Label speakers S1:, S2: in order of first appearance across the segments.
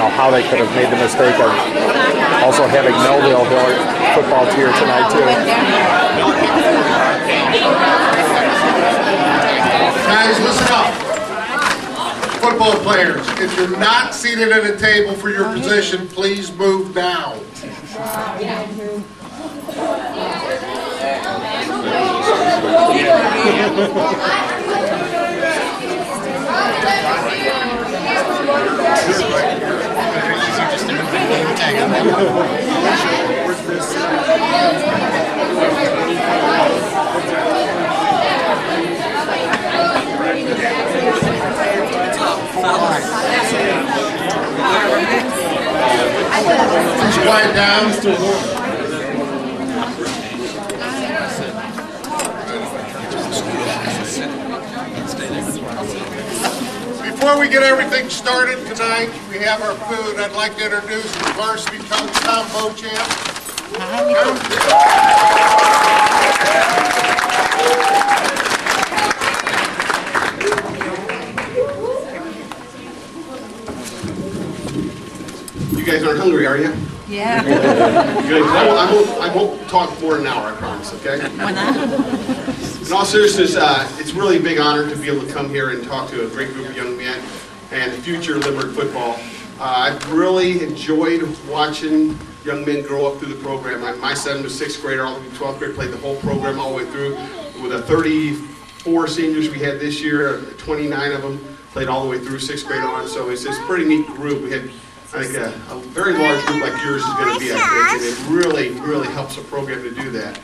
S1: know how they could have made the mistake of also having Melville football here tonight too.
S2: Guys, listen up. Football players, if you're not seated at a table for your position, please move down. Just quiet down. Before we get everything started tonight, we have our food. I'd like to introduce the varsity coach, Tom Beauchamp. You guys aren't hungry, are you?
S3: Yeah.
S2: Good. I won't talk for an hour, I promise, okay?
S3: Why not?
S2: In all seriousness, it's really a big honor to be able to come here and talk to a great group of young men and future Limerick football. I've really enjoyed watching young men grow up through the program. My son was 6th grader all the way to 12th grade, played the whole program all the way through. With the 34 seniors we had this year, 29 of them played all the way through 6th grade on, so it's a pretty neat group. We had, I think, a very large group like yours is going to be, I think, and it really, really helps a program to do that.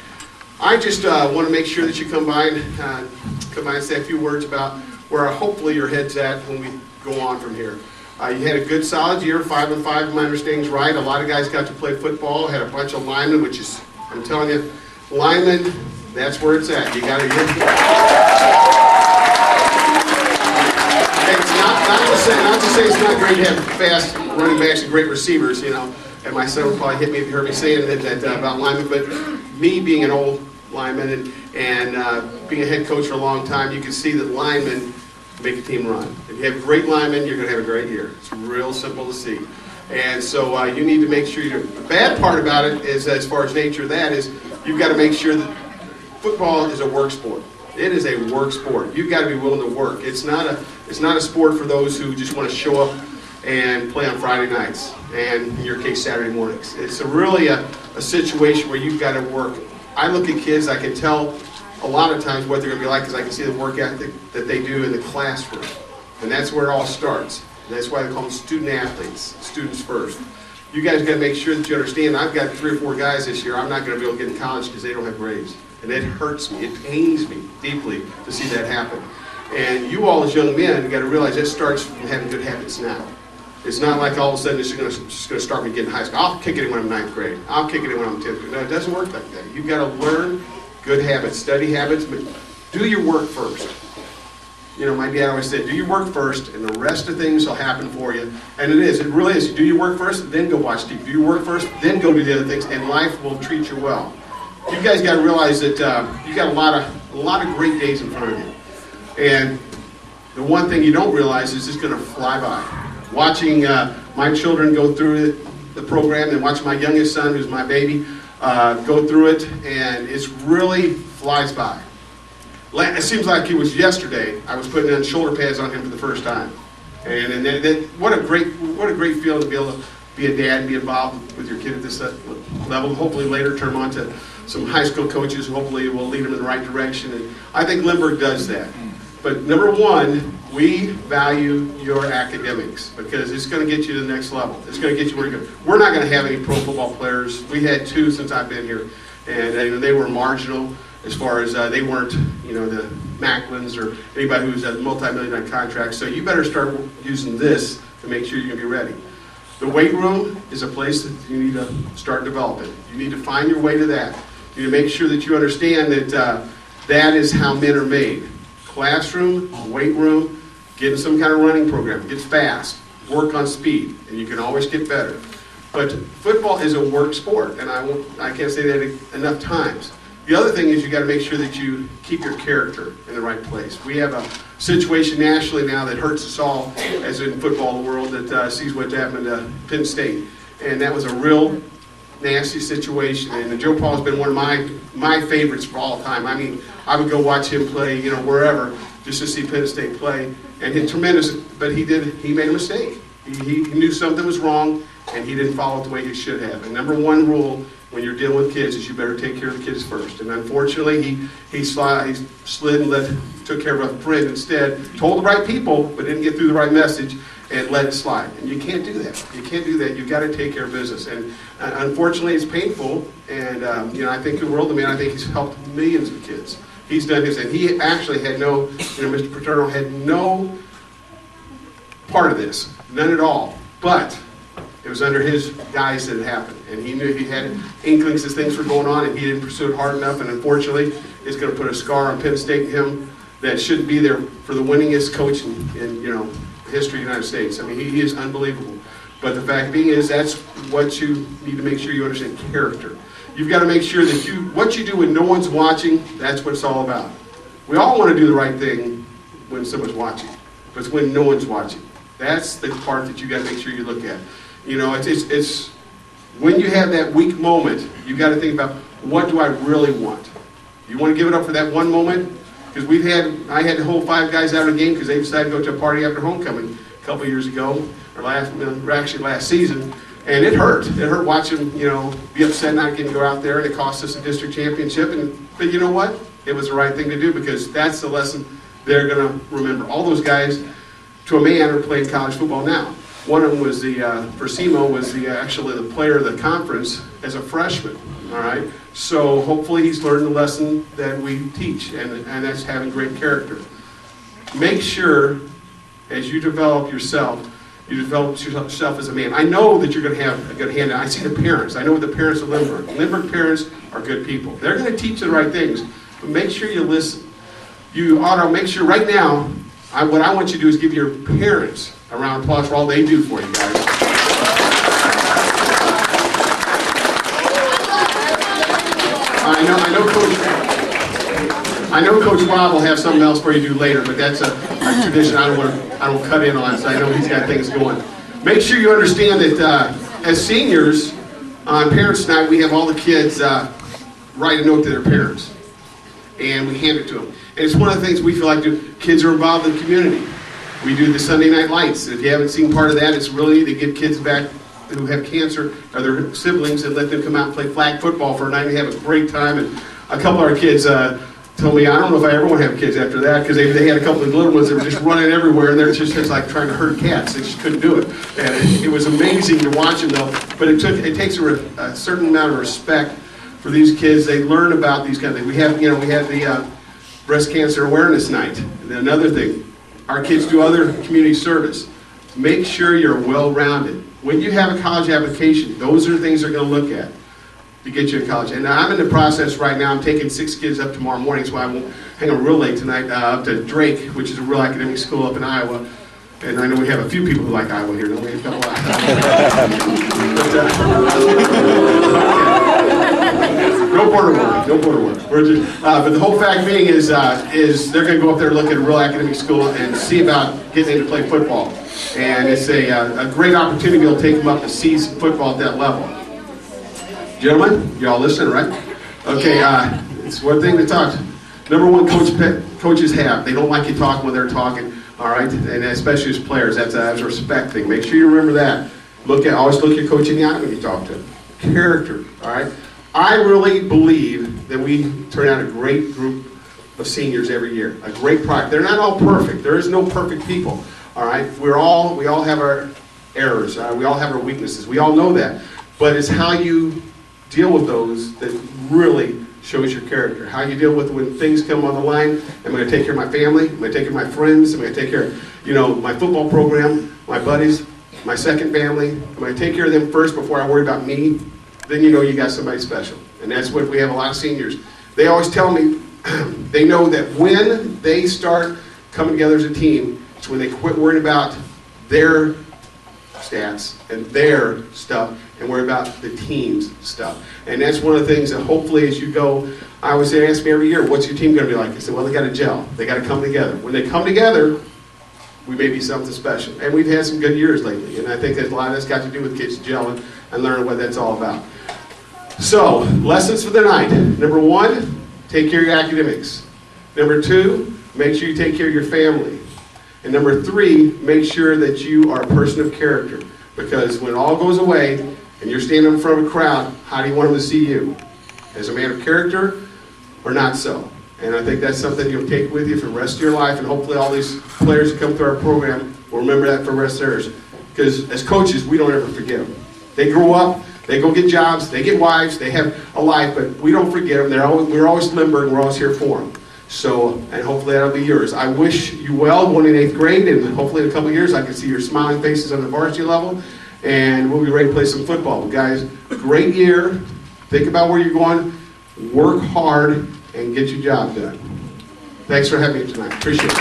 S2: I just want to make sure that you come by and say a few words about where hopefully your head's at when we go on from here. You had a good solid year, 5-5 if my understanding's right. A lot of guys got to play football, had a bunch of linemen, which is, I'm telling you, linemen, that's where it's at. You got to get not to say it's not great to have fast running backs and great receivers, you know, and my son would probably hit me if you heard me saying that about linemen, but me being an old lineman and being a head coach for a long time, you can see that linemen make a team run. If you have great linemen, you're going to have a great year. It's real simple to see. And so you need to make sure you do. The bad part about it is, as far as nature of that, is you've got to make sure that football is a work sport. It is a work sport. You've got to be willing to work. It's not a sport for those who just want to show up and play on Friday nights, and in your case, Saturday mornings. It's really a situation where you've got to work. I look at kids, I can tell a lot of times what they're going to be like because I can see the work ethic that they do in the classroom. And that's where it all starts. And that's why they call them student athletes, students first. You guys got to make sure that you understand, I've got 3 or 4 guys this year I'm not going to be able to get in college because they don't have grades. And it hurts me, it pains me deeply to see that happen. And you all as young men got to realize that starts from having good habits now. It's not like all of a sudden it's just going to start me getting high school. I'll kick it in when I'm 9th grade. I'll kick it in when I'm 10th grade. No, it doesn't work like that. You've got to learn good habits, study habits, but do your work first. You know, my dad always said, do your work first, and the rest of things will happen for you. And it really is. You do your work first, then go watch TV. Do your work first, then go do the other things, and life will treat you well. You guys got to realize that you got a lot of great days in front of you. And the one thing you don't realize is it's going to fly by. Watching my children go through the program and watching my youngest son, who's my baby, go through it, and it's really flies by. It seems like it was yesterday I was putting on shoulder pads on him for the first time, and what a great feeling to be able to be a dad and be involved with your kid at this level. Hopefully later turn him on to some high school coaches who hopefully will lead them in the right direction, and I think Limburg does that. But number one, we value your academics because it's going to get you to the next level. It's going to get you where you're going. We're not going to have any pro football players. We had 2 since I've been here, and they were marginal as far as they weren't, you know, the Macklins or anybody who's at multi-million-dollar contracts. So you better start using this to make sure you're going to be ready. The weight room is a place that you need to start developing. You need to find your way to that. You need to make sure that you understand that that is how men are made. Classroom, weight room, get in some kind of running program, get fast, work on speed, and you can always get better. But football is a work sport, and I can't say that enough times. The other thing is you got to make sure that you keep your character in the right place. We have a situation nationally now that hurts us all, as in football world, that sees what happened to Penn State. And that was a real nasty situation. And Joe Paul's been one of my favorites for all time. I mean, I would go watch him play, you know, wherever, just to see Penn State play. And he's tremendous, but he made a mistake. He knew something was wrong, and he didn't follow it the way he should have. And number one rule when you're dealing with kids is you better take care of the kids first. And unfortunately, he slid and took care of a friend instead, told the right people, but didn't get through the right message, and let it slide. And you can't do that. You can't do that. You've got to take care of business. And unfortunately, it's painful. And you know, I think the world of man. I think he's helped millions of kids. He's done his, and he actually had no, you know, Mr. Paterno had no part of this, none at all. But it was under his guise that it happened, and he knew he had inklings as things were going on, and he didn't pursue it hard enough. And unfortunately, it's going to put a scar on Penn State and him that shouldn't be there for the winningest coach in you know, history of the United States. I mean, he is unbelievable. But the fact being is, that's what you need to make sure you understand: character. You've got to make sure that what you do when no one's watching, that's what it's all about. We all want to do the right thing when someone's watching, but it's when no one's watching. That's the part that you got to make sure you look at. You know, it's when you have that weak moment, you got to think about, what do I really want? You want to give it up for that one moment? Because I had to hold 5 guys out of the game because they decided to go to a party after homecoming a couple years ago, or actually last season, and it hurt. It hurt watching, you know, be upset not getting to go out there, and it cost us a district championship. But you know what? It was the right thing to do, because that's the lesson they're going to remember. All those guys, to a man, are playing college football now. One of them was for SEMO, was actually the player of the conference as a freshman. All right, so hopefully he's learned the lesson that we teach, and that's having great character. Make sure, as you develop yourself, you develop yourself as a man. I know that you're going to have a good hand. I see the parents. I know the parents of Lindbergh. Lindbergh parents are good people. They're going to teach you the right things, but make sure you listen. You ought to make sure right now, what I want you to do is give your parents a round of applause for all they do for you guys. I know Coach Rob will have something else for you to do later, but that's a tradition I don't cut in on, so I know he's got things going. Make sure you understand that as seniors on Parents' Night, we have all the kids write a note to their parents, and we hand it to them. And it's one of the things we feel like kids are involved in the community. We do the Sunday Night Lights. If you haven't seen part of that, it's really to give kids back who have cancer or their siblings and let them come out and play flag football for a night and have a great time. And a couple of our kids told me, I don't know if I ever want to have kids after that, because they had a couple of little ones that were just running everywhere, and they're just like trying to herd cats. They just couldn't do it. And it was amazing to watch them, though. But it takes a certain amount of respect for these kids. They learn about these kind of things. We have the Breast Cancer Awareness Night. And another thing, our kids do other community service. Make sure you're well-rounded. When you have a college application, those are the things they're going to look at to get you in college. And I'm in the process right now. I'm taking 6 kids up tomorrow morning, so I won't hang on real late tonight, up to Drake, which is a real academic school up in Iowa. And I know we have a few people who like Iowa here, don't we? A couple no border work, no border work. But the whole fact being is they're going to go up there and look at a real academic school and see about getting in to play football. And it's a great opportunity to take them up to see football at that level. Gentlemen, you all listening, right? Okay, it's one thing to talk. Number one, coaches have. They don't like you talking when they're talking, all right? And especially as players, that's a respect thing. Make sure you remember that. Always look your coach in the eye when you talk to him. Character, all right? I really believe that we turn out a great group of seniors every year. A great product. They're not all perfect. There is no perfect people, all right? We all have our errors. We all have our weaknesses. We all know that. But it's how you deal with those that really shows your character. How you deal with when things come on the line. I'm going to take care of my family. I'm going to take care of my friends. I'm going to take care of, my football program, my buddies, my second family. I'm going to take care of them first before I worry about me. Then you know you got somebody special. And that's what we have a lot of seniors. They always tell me, they know that when they start coming together as a team, it's when they quit worrying about their stats and their stuff and worry about the team's stuff. And that's one of the things that hopefully as you go, I always say, ask me every year, what's your team going to be like? I said, well, they got to gel. They got to come together. When they come together, we may be something special. And we've had some good years lately. And I think that a lot of that's got to do with kids gelling and learning what that's all about. So, lessons for the night. Number 1, take care of your academics. Number 2, make sure you take care of your family. And number 3, make sure that you are a person of character. Because when it all goes away and you're standing in front of a crowd, how do you want them to see you? As a man of character or not so? And I think that's something you'll take with you for the rest of your life, and hopefully all these players who come through our program will remember that for the rest of theirs. Because as coaches, we don't ever forget them. They grow up, they go get jobs, they get wives, they have a life, but we don't forget them. We're always limber, and we're always here for them. So, and hopefully that'll be yours. I wish you well going in 8th grade, and hopefully in a couple of years I can see your smiling faces on the varsity level, and we'll be ready to play some football. But guys, great year. Think about where you're going, work hard, and get your job done. Thanks for having me tonight. Appreciate it.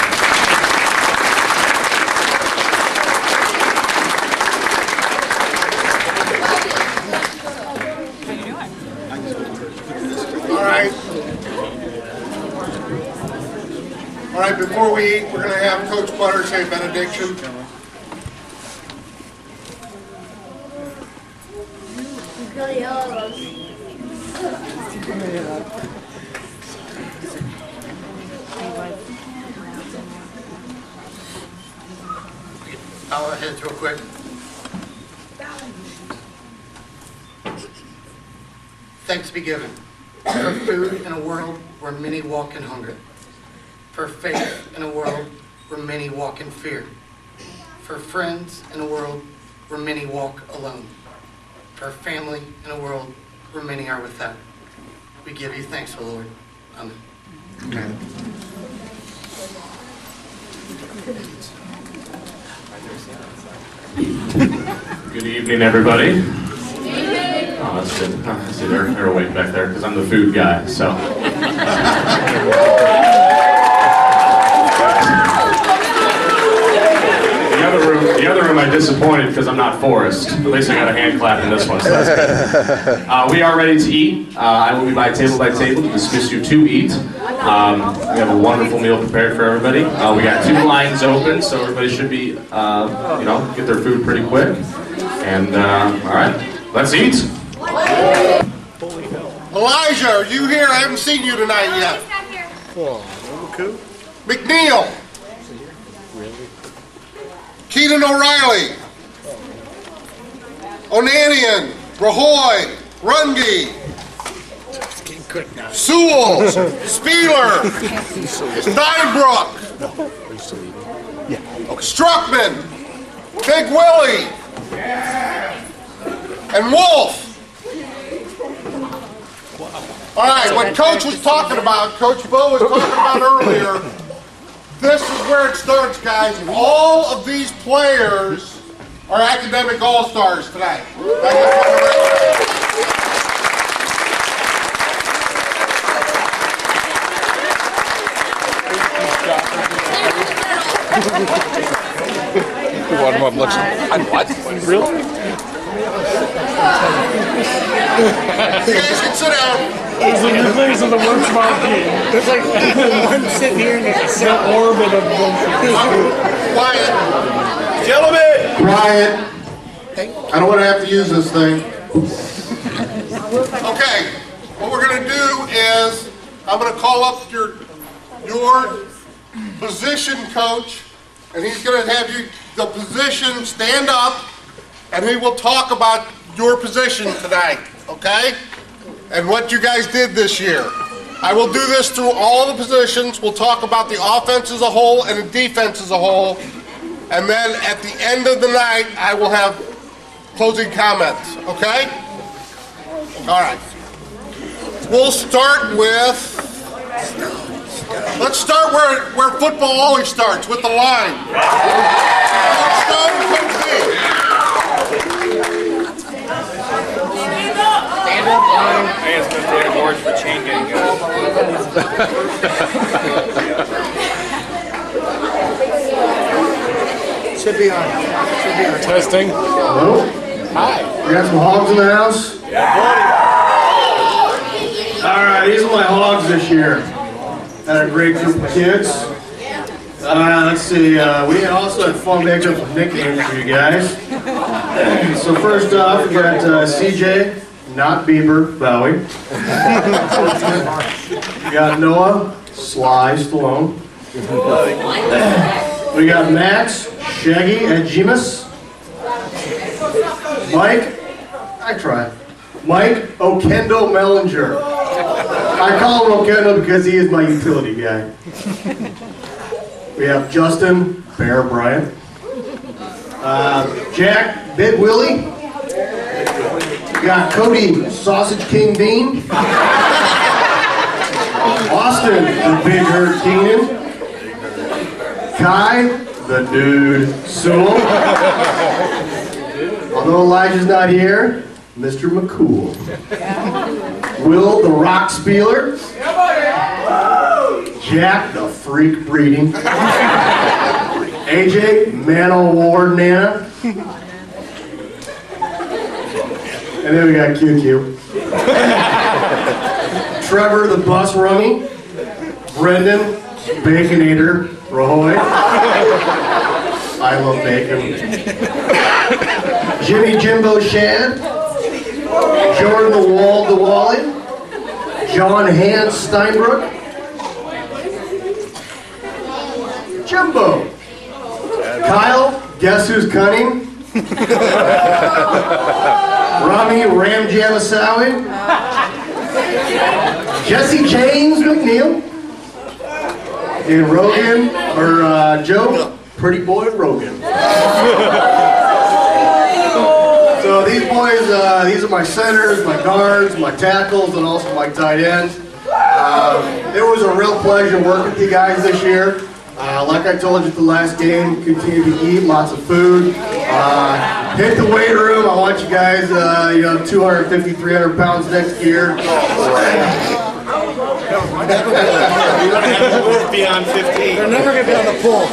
S3: All right, before we eat, we're going to have Coach Butter say benediction.
S4: Bow our heads real quick. Thanks be given for food in a world where many walk in hunger, for faith in a world where many walk in fear, for friends in a world where many walk alone, for family in a world where many are without. We give you thanks, O Lord. Amen.
S3: Amen.
S5: Good evening, everybody. Oh, that's good. I see they're awake back there because I'm the food guy, so. The other room I disappointed because I'm not Forrest. At least I got a hand clap in this one, so that's good. We are ready to eat. I will be by table to dismiss you to eat. We have a wonderful meal prepared for everybody. We got 2 lines open, so everybody should be, get their food pretty quick. And, all right, let's eat.
S3: Elijah, are you here? I haven't seen you tonight yet. McNeil. Keenan O'Reilly. Onanian. Rahoy. Runge. Sewell. Spieler. Steinbrook. Struckman. Big Willie. And Wolf. All right, what Coach was talking about, Coach Bo was talking about earlier, this is where it starts, guys. All of these players are academic all-stars tonight.
S1: Really?
S3: You guys can sit down.
S6: These are the worst market. There's like one sitting here and it's an orbit of them.
S3: Quiet.
S2: Gentlemen!
S3: Quiet. I don't want to have to use this thing. Okay, what we're going to do is I'm going to call up your position coach, and he's going to have you, the position, stand up, and he will talk about your position tonight, okay? And what you guys did this year. I will do this through all the positions. We'll talk about the offense as a whole and the defense as a whole. And then at the end of the night, I will have closing comments, okay? All right. We'll start with, let's start where football always starts, with the line. Let's start with Coach B.
S6: Stand up, line. Hey, it's going to take awards for chain gang, guys. Should be on. Testing.
S7: Hello? Hi. We got some hogs in the house? All right, these are my hogs this year. Had a great group of kids. Let's see, we also had fun making up some nicknames for you guys. So first off, we got CJ, not Bieber, Bowie. We got Noah, Sly Stallone. We got Max, Shaggy, and Jemus. Mike Okendo Mellinger. I call him Okendo because he is my utility guy. We have Justin Bear Bryant. Jack Big Willie. We got Cody Sausage King Dean. Austin the Big Hurt Keenan. Kai the Dude Sewell. Although Elijah's not here, Mr. McCool. Will the Rock Spieler. Jack the Freak Breeding. AJ Man O' War Nana. And then we got QQ. Trevor the Bus Rummy. Brendan Baconator Rahoy. I love bacon. Jimmy Jimbo Shad. Jordan the Wall the Wally. John Hans Steinbrook. Jumbo. Kyle, guess who's cunning? Rami Ram Jamasawi. Jesse James McNeil. And Rogan, or Joe, Pretty Boy Rogan. So these boys, these are my centers, my guards, my tackles, and also my tight ends. It was a real pleasure working with you guys this year. Like I told you at the last game, continue to eat lots of food. Hit the weight room. I want you guys, 250, 300 pounds next year.
S8: You're going to have to move beyond 15.
S6: They're never going to be on the pool.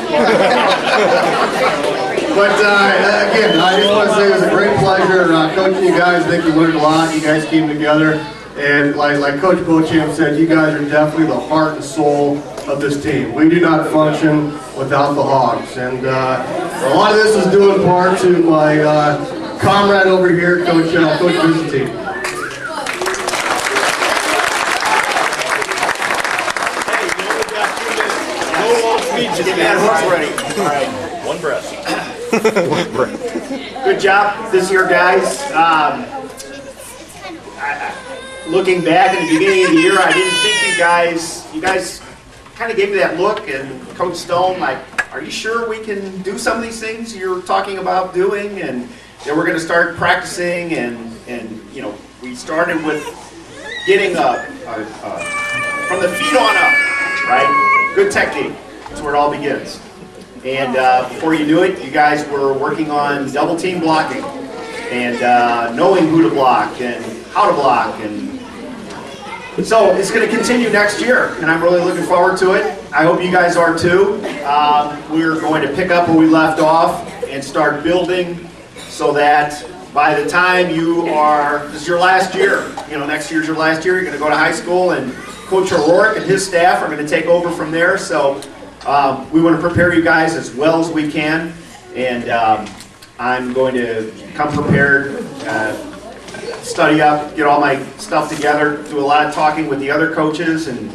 S7: But again, I just want to say it was a great pleasure coaching you guys. I think we learned a lot. You guys came together. And like Coach Beauchamp said, you guys are definitely the heart and soul of this team. We do not function without the Hogs. And a lot of this is due in part to my comrade over here, Coach Vincentine.
S8: Get that horse ready. All right, one breath.
S7: One breath.
S8: Good job this year, guys. Looking back at the beginning of the year, I didn't think you guys kind of gave me that look, and Coach Stone, like, are you sure we can do some of these things you're talking about doing? And then we're going to start practicing, and you know, we started with getting from the feet on up, right? Good technique. That's where it all begins. And before you knew it, you guys were working on double team blocking and knowing who to block and how to block. And so it's going to continue next year, and I'm really looking forward to it. I hope you guys are too. We're going to pick up where we left off and start building so that by the time this is your last year, next year's your last year, you're going to go to high school, and Coach O'Rourke and his staff are going to take over from there. So we want to prepare you guys as well as we can, and I'm going to come prepared, study up, get all my stuff together, do a lot of talking with the other coaches, and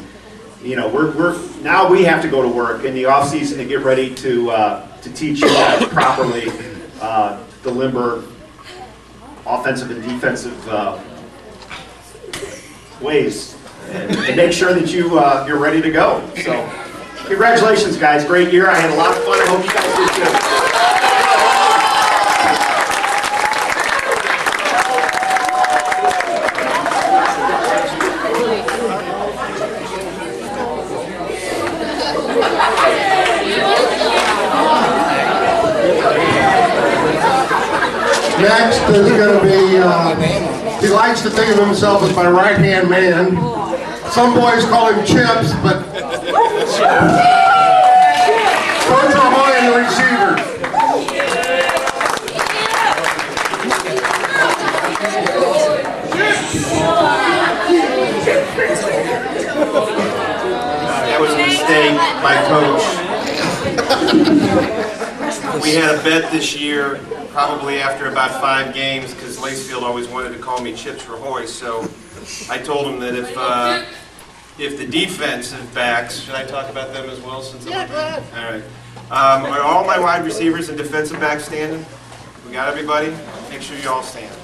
S8: now we have to go to work in the off season to get ready to teach you guys properly the Limber offensive and defensive ways, and make sure that you're ready to go. So. Congratulations, guys. Great year. I had a lot of fun. I hope you guys did too.
S3: Next is going to be, he likes to think of himself as my right-hand man. Some boys call him Chips, but Coach Rahoy, the receiver.
S8: That was a mistake by coach. We had a bet this year, probably after about 5 games, because Lacefield always wanted to call me Chips Rahoy. So I told him that if the defensive backs, should I talk about them as well? Since I'm go ahead. All right. Are all my wide receivers and defensive backs standing? We got everybody? Make sure you all stand.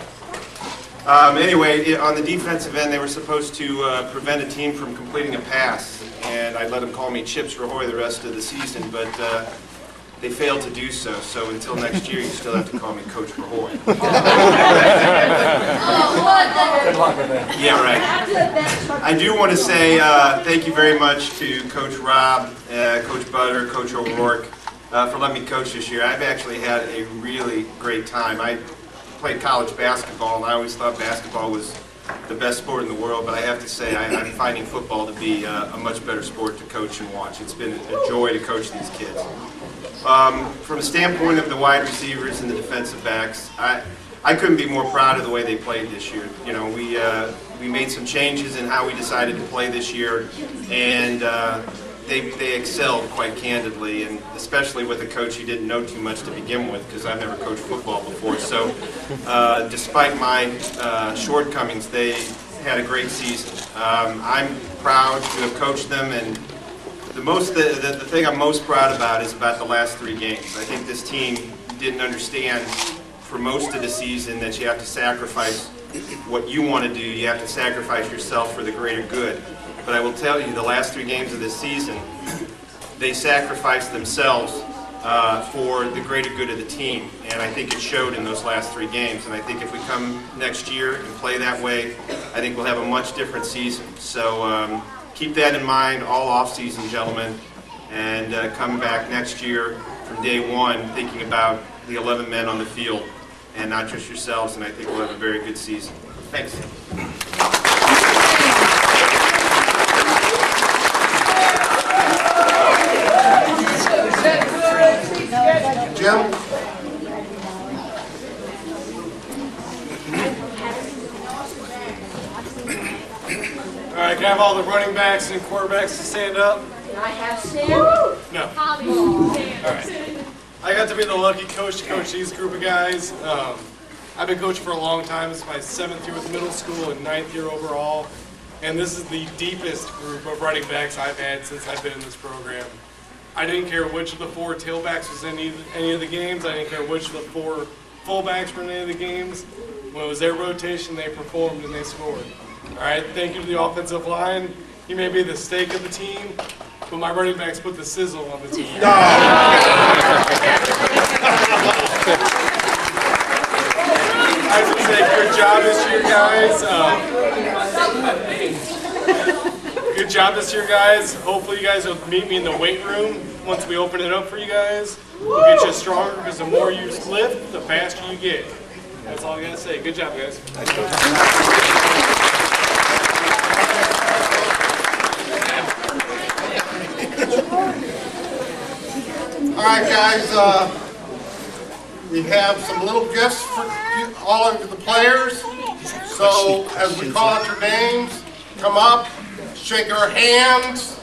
S8: Anyway, on the defensive end, they were supposed to prevent a team from completing a pass, and I let them call me Chips Rahoy the rest of the season, but they failed to do so. So until next year, you still have to call me Coach Rahoy.
S1: Good luck with that.
S8: Yeah, right. I do want to say thank you very much to Coach Rob, Coach Butter, Coach O'Rourke for letting me coach this year. I've actually had a really great time. I played college basketball, and I always thought basketball was the best sport in the world, but I have to say I'm finding football to be a much better sport to coach and watch. It's been a joy to coach these kids. From the standpoint of the wide receivers and the defensive backs, I couldn't be more proud of the way they played this year. You know, we made some changes in how we decided to play this year, and they excelled quite candidly, and especially with a coach who didn't know too much to begin with, because I've never coached football before. So despite my shortcomings, they had a great season. I'm proud to have coached them, and the thing I'm most proud about is about the last 3 games. I think this team didn't understand for most of the season that you have to sacrifice what you want to do. You have to sacrifice yourself for the greater good. But I will tell you, the last 3 games of this season, they sacrificed themselves for the greater good of the team. And I think it showed in those last 3 games. And I think if we come next year and play that way, I think we'll have a much different season. So keep that in mind all off-season, gentlemen. And come back next year from day 1 thinking about the 11 men on the field and not just yourselves. And I think we'll have a very good season. Thanks.
S3: Jim?
S9: All right, can I have all the running backs and quarterbacks to stand up?
S10: Can I have Sam?
S9: No.
S10: All
S9: right. I got to be the lucky coach to coach these group of guys. I've been coaching for a long time. This is my 7th year with middle school and 9th year overall. And this is the deepest group of running backs I've had since I've been in this program. I didn't care which of the 4 tailbacks was in any of the games. I didn't care which of the 4 fullbacks were in any of the games. When it was their rotation, they performed and they scored. All right, thank you to the offensive line. You may be the steak of the team, but my running backs put the sizzle on the team. No. I would say good job this year, guys. Good job this year, guys. Hopefully you guys will meet me in the weight room once we open it up for you guys. We'll get you stronger because the more you lift, the faster you get. That's all I got to say. Good job, guys.
S3: All right, guys, we have some little gifts for all of the players. So as we call out your names, come up, shake our hands,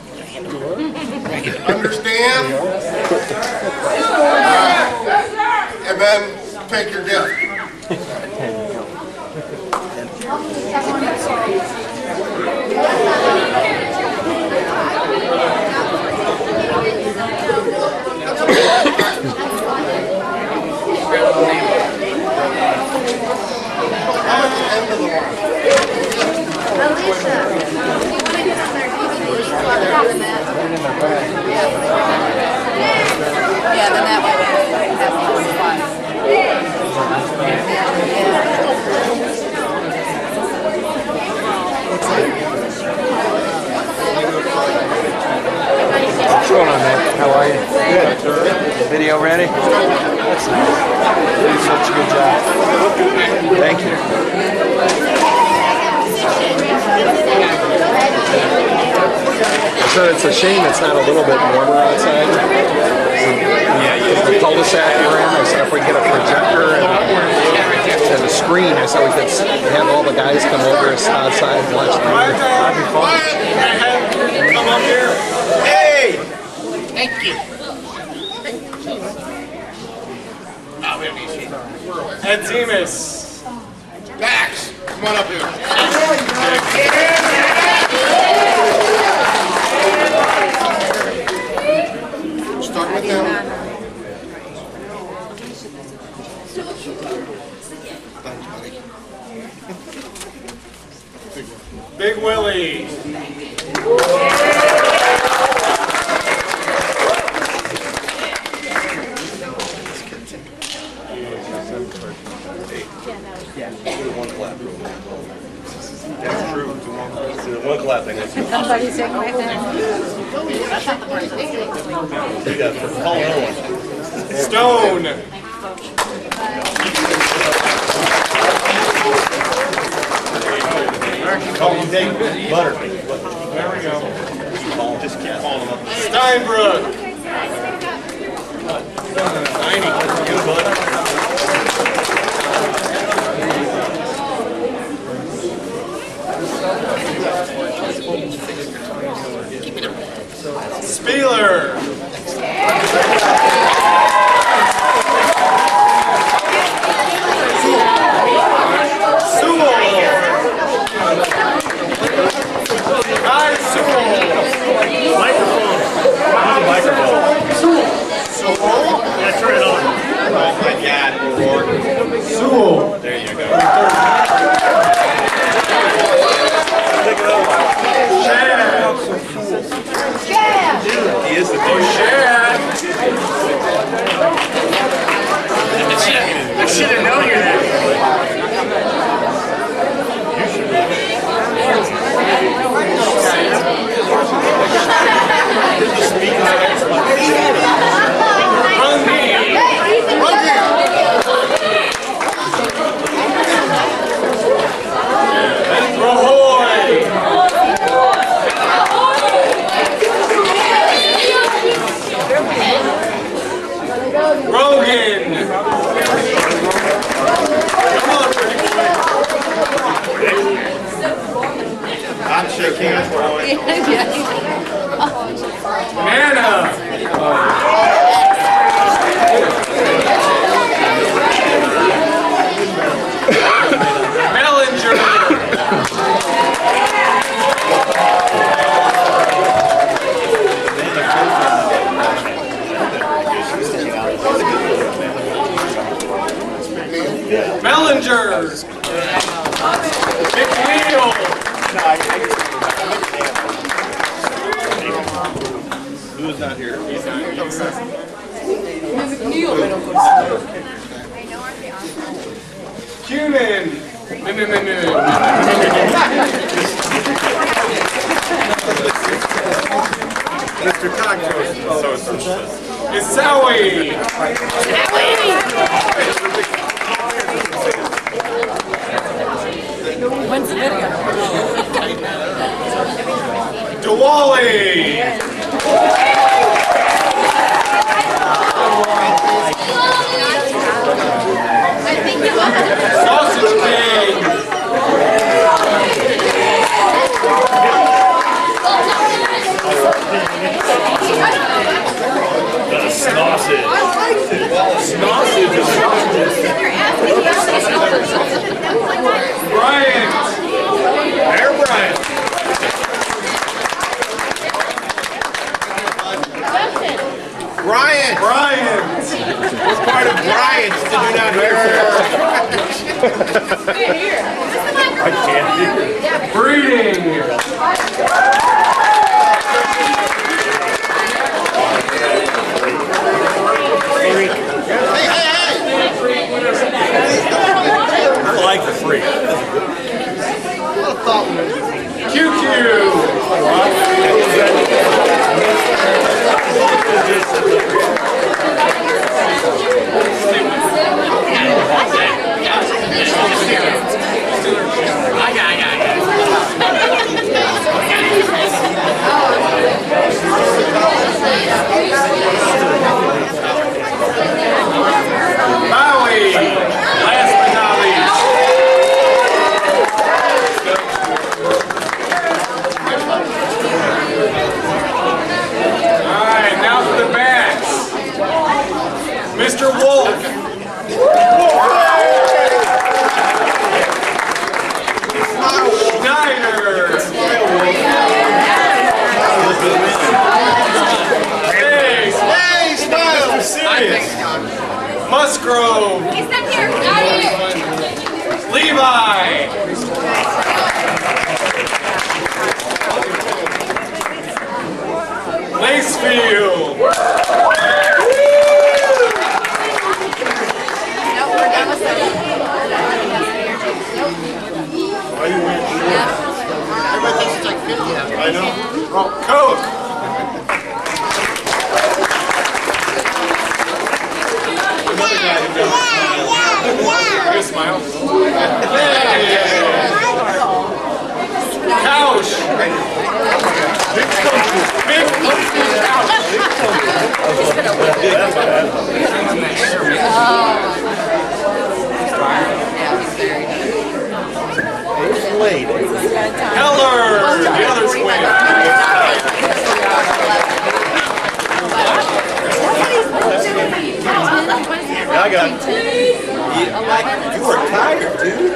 S3: understand, and then take your gift.
S10: Yeah, then that way we have more fun.
S1: What's going on, man? How are you? Good. Video ready? That's nice. You did such a good job. Thank you. So it's a shame it's not a little bit warmer outside. Yeah, the cul-de-sac you're in, if we get a projector and a screen screen. I said we could have all the guys come over outside and watch the movie. That'd be fun.
S9: Come up here.
S8: Hey!
S4: Thank you.
S9: Ed Zemus.
S3: Max, come on up here. Start with them.
S9: Big Willie.
S11: One clap thing.
S10: Somebody's taking my pen.
S11: You got call another one.
S9: Stone.
S11: Call him Dave. Butter.
S9: There we go.
S11: Just keep calling him up.
S9: Steinbrook. Spieler. Sewell. Hi, Sewell.
S11: Microphone. Microphone.
S9: Sewell.
S11: Yeah, turn it on. Oh my God, Lord.
S9: Sewell.
S11: There you go. He is the
S9: Shad.
S11: I should have known you're there. I'd shake hands for it.
S9: Mellinger. McNeil.
S11: Who's not here? He's not here.
S9: Cunin.
S11: Mr. Cocktail.
S9: Isawi.
S10: When's the video?
S9: Diwali. Sausage King.
S11: Sausage.
S9: Bryant.
S11: Air Bryant.
S3: Brian.
S9: Bryant.
S3: What part of Brian's did you not hear?
S11: I can't hear.
S9: Breeding.
S11: I like the freak.
S9: QQ. Maui. Last but not least. Oh, Coke! Another guy who doesn't smile. You smile? Couch! Big couch! Heller! The other twin!
S1: I got it. You are tired, dude.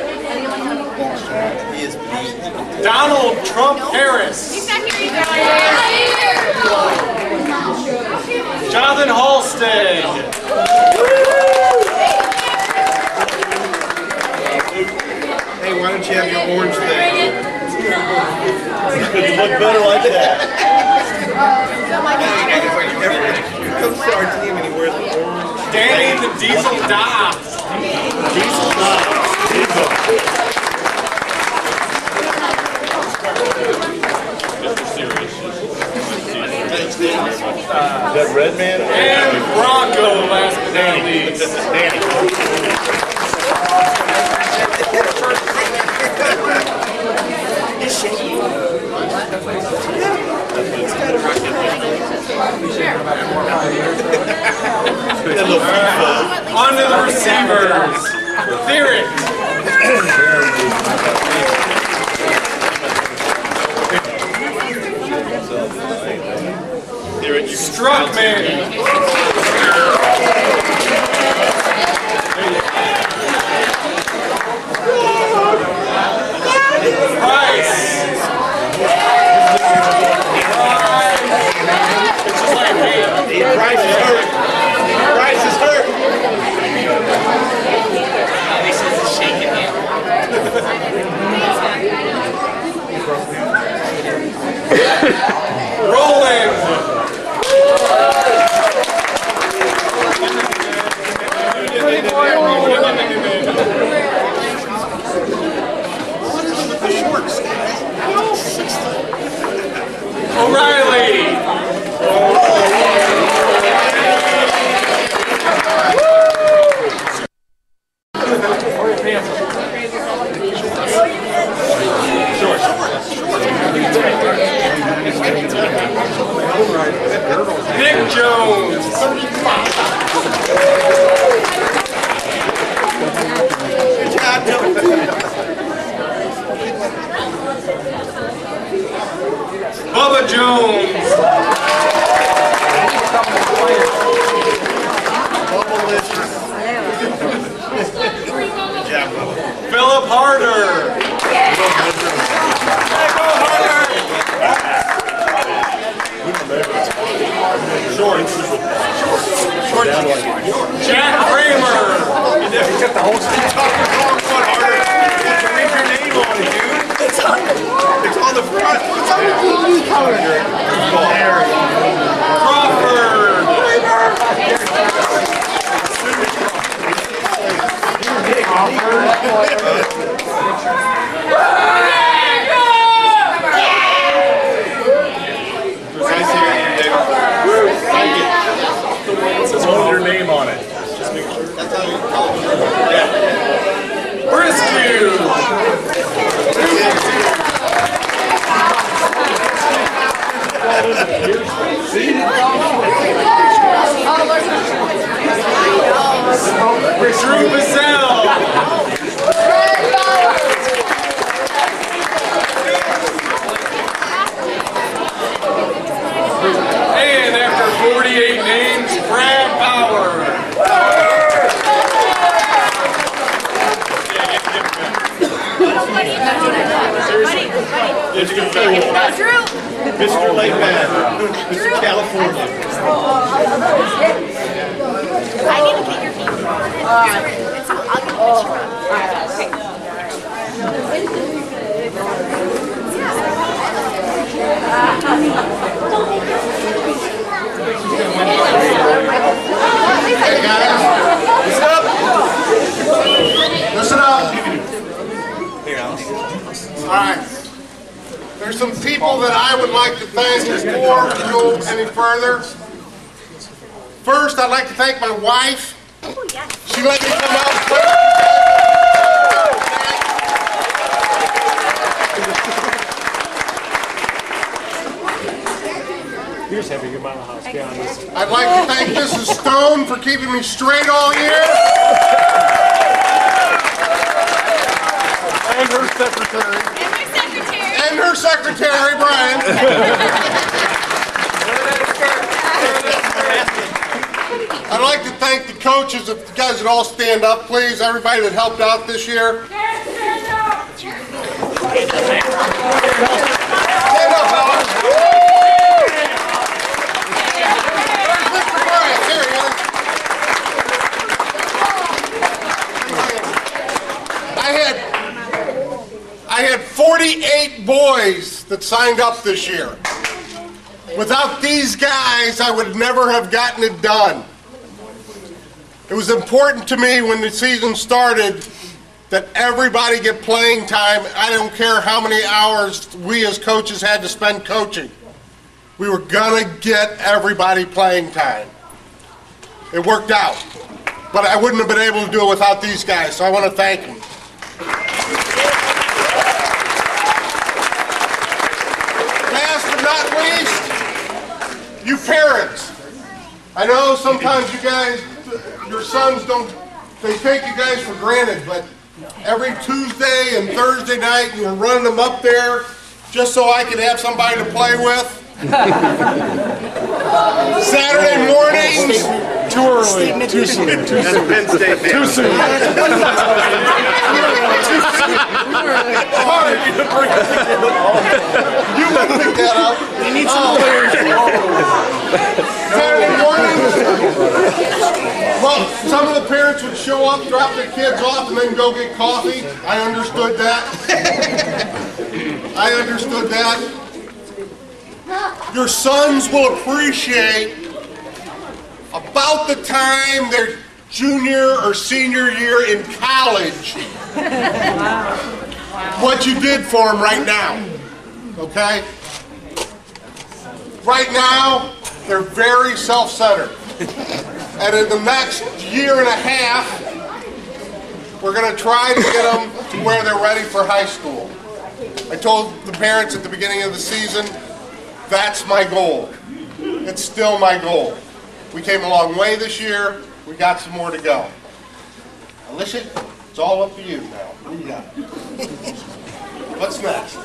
S1: He is beat.
S9: Donald Trump Harris.
S10: He's not here either.
S9: Jonathan Halstead.
S1: Hey, why don't you have your orange thing? You look better like that. Comes to our team and he wears the orange.
S9: Danny the Diesel Dobbs.
S1: Diesel Dobbs. Diesel. That red man?
S9: And Bronco, last but not least.
S1: Danny.
S9: On to the receivers. Theoric. Struckman. Price. It's just like me.
S1: Price is hurt. Price is hurt.
S11: This is shaking him.
S9: Roland. O'Reilly. Nick Jones. Bubba Jones. Philip Harder. Jack Kramer.
S1: You got the whole stick on harder. To read your name on it, dude. It's on the front. It's on the TV color.
S9: Crawford.
S1: Hold your name on it. Just make sure. That's how you call it. Yeah.
S9: Briskew. Drew Bazell. And after 48 names, Brad Bauer.
S1: Mr. Lakeman. Mr. California.
S10: I need to get your feet. I'll get a picture
S3: Hey guys, listen up. Listen up. All right. There's some people that I would like to thank before we go any further. First, I'd like to thank my wife. She let me come out and play.
S6: Here's having your mama house, be honest.
S3: I'd like to thank Mrs. Stone for keeping me straight all year. And her secretary. And her secretary, Brian. I'd like to thank the coaches. If you guys would all stand up, please. Everybody that helped out this year. Stand up, fellas. Where's Mr. Brian? Here he is. I had 48 boys that signed up this year. Without these guys, I would never have gotten it done. It was important to me when the season started that everybody get playing time. I don't care how many hours we as coaches had to spend coaching. We were gonna get everybody playing time. It worked out. But I wouldn't have been able to do it without these guys, so I want to thank them. Last but not least, you parents. I know sometimes you guys, your sons they take you guys for granted, but every Tuesday and Thursday night you were running them up there just so I could have somebody to play with. Saturday mornings.
S6: Too early. Too soon. Too soon. Too soon.
S3: You can pick that up.
S6: You need some players.
S3: Saturday mornings. Well, some of the parents would show up, drop their kids off, and then go get coffee. I understood that. I understood that. Your sons will appreciate about the time their junior or senior year in college what you did for them right now. Okay? Right now, they're very self-centered. And in the next year and a half, we're going to try to get them to where they're ready for high school. I told the parents at the beginning of the season, that's my goal. It's still my goal. We came a long way this year. We got some more to go. Alicia, it's all up to you now. What do you got? What's next?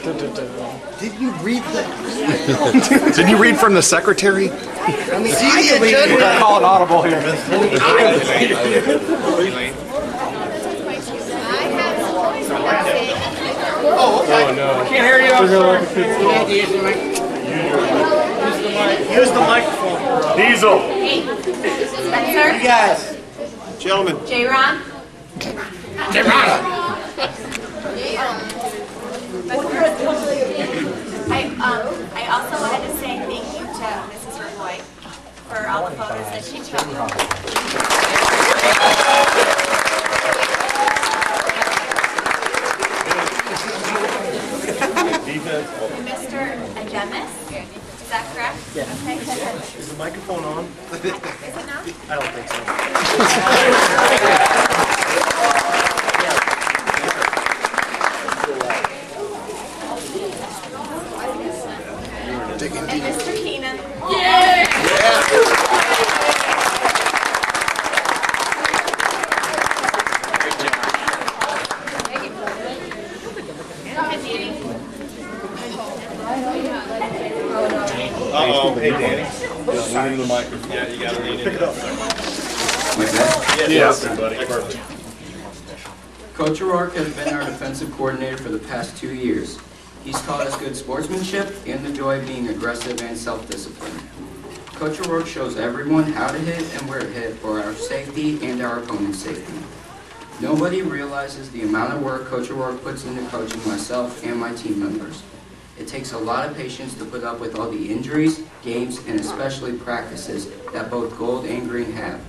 S11: Did you read that?
S12: Did you read from the secretary?
S11: We're
S12: calling audible here.
S3: Oh, okay.
S6: Oh, no.
S11: I can't hear you. Use the microphone.
S9: Diesel.
S10: Spencer?
S11: You guys.
S3: Gentlemen.
S10: J-Ron? I also wanted to say thank you to Mrs. Roy for all the photos that she took. Mr. Agemis, is that correct?
S11: Yeah.
S10: Okay.
S11: Is the microphone on?
S10: Is it not?
S11: I don't think so.
S10: And Mr. Keenan.
S9: Uh-oh. Hey, Danny. Just lean the microphone. Yeah, you gotta lean it. Pick it up.
S5: Yes.
S9: Buddy. Perfect.
S13: Coach O'Rourke has been our defensive coordinator for the past 2 years. He's taught us good sportsmanship and the joy of being aggressive and self-disciplined. Coach O'Rourke shows everyone how to hit and where to hit for our safety and our opponent's safety. Nobody realizes the amount of work Coach O'Rourke puts into coaching myself and my team members. It takes a lot of patience to put up with all the injuries, games, and especially practices that both gold and green have.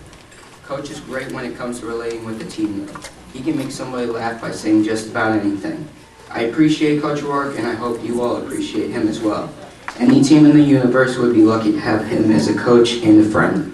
S13: Coach is great when it comes to relating with the team. He can make somebody laugh by saying just about anything. I appreciate Coach O'Rourke, and I hope you all appreciate him as well. Any team in the universe would be lucky to have him as a coach and a friend.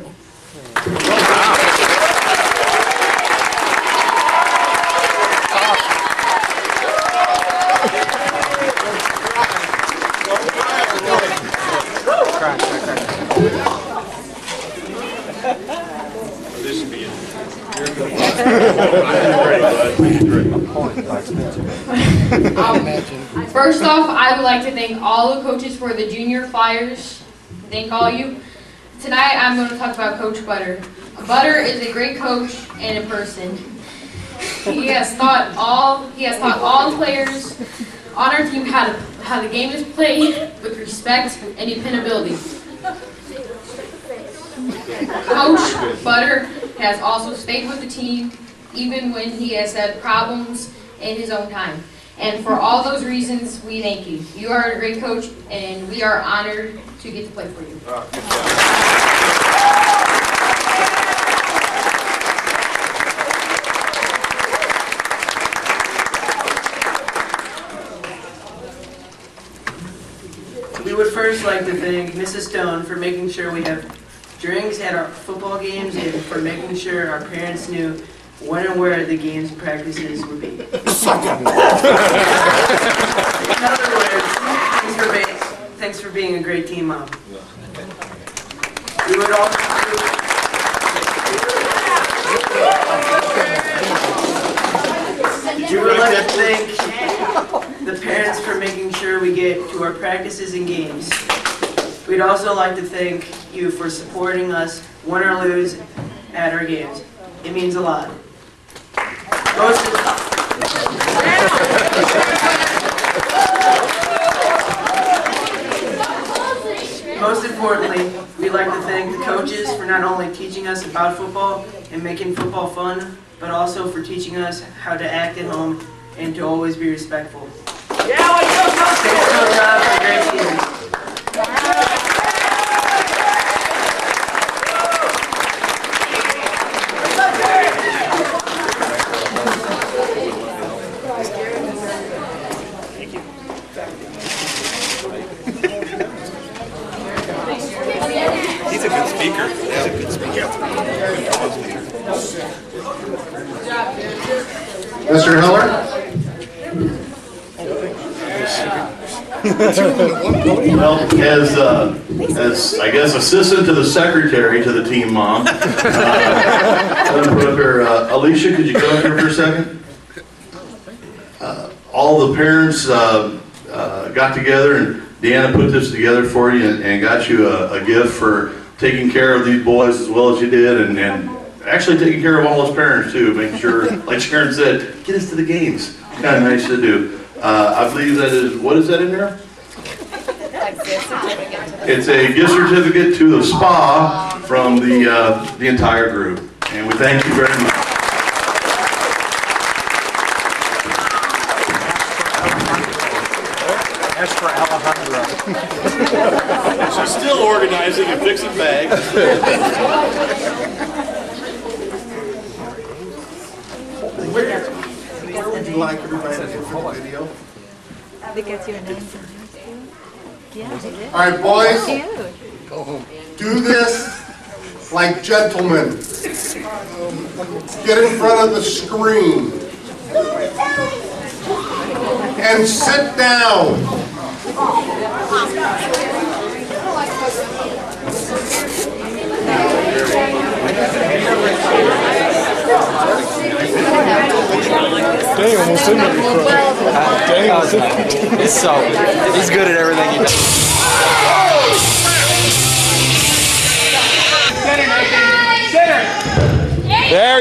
S14: First off, I would like to thank all the coaches for the junior flyers. Thank all you. Tonight I'm going to talk about Coach Butter. Butter is a great coach and a person. He has taught all the players on our team how the game is played with respect and dependability. Coach Butter has also stayed with the team even when he has had problems in his own time. And for all those reasons, we thank you. You are a great coach, and we are honored to get to play for you.
S15: We would first like to thank Mrs. Stone for making sure we have drinks at our football games and for making sure our parents knew when and where the games and practices would be. In other words, thanks for being a great team mom. We would like to thank the parents for making sure we get to our practices and games. We'd also like to thank you for supporting us, win or lose, at our games. It means a lot. Most importantly, we'd like to thank the coaches for not only teaching us about football and making football fun, but also for teaching us how to act at home and to always be respectful. Yeah, let's go, coach! Good job for a great team.
S12: He's a good speaker. He's a good speaker.
S3: Mr. Heller?
S16: Well, as I guess assistant to the secretary to the team mom, I'm going to put up here, Alicia, could you go up here for a second? All the parents got together and Deanna put this together for you and got you a gift for taking care of these boys as well as you did, and actually taking care of all his parents too, making sure, like Sharon said, get us to the games. Kind of nice to do. I believe that is, what is that in there? It's a gift certificate to the spa from the entire group, and we thank you very much.
S12: As for Alejandra.
S16: She's still organizing and fixing bags.
S3: Where would you like everybody to go for the video?
S17: Because your name.
S3: All right, boys, do this like gentlemen. Get in front of the screen and sit down.
S12: Dang, almost in there. Dang,
S1: It's so he's good at everything he does.
S6: Center, Nathan. Center.
S1: There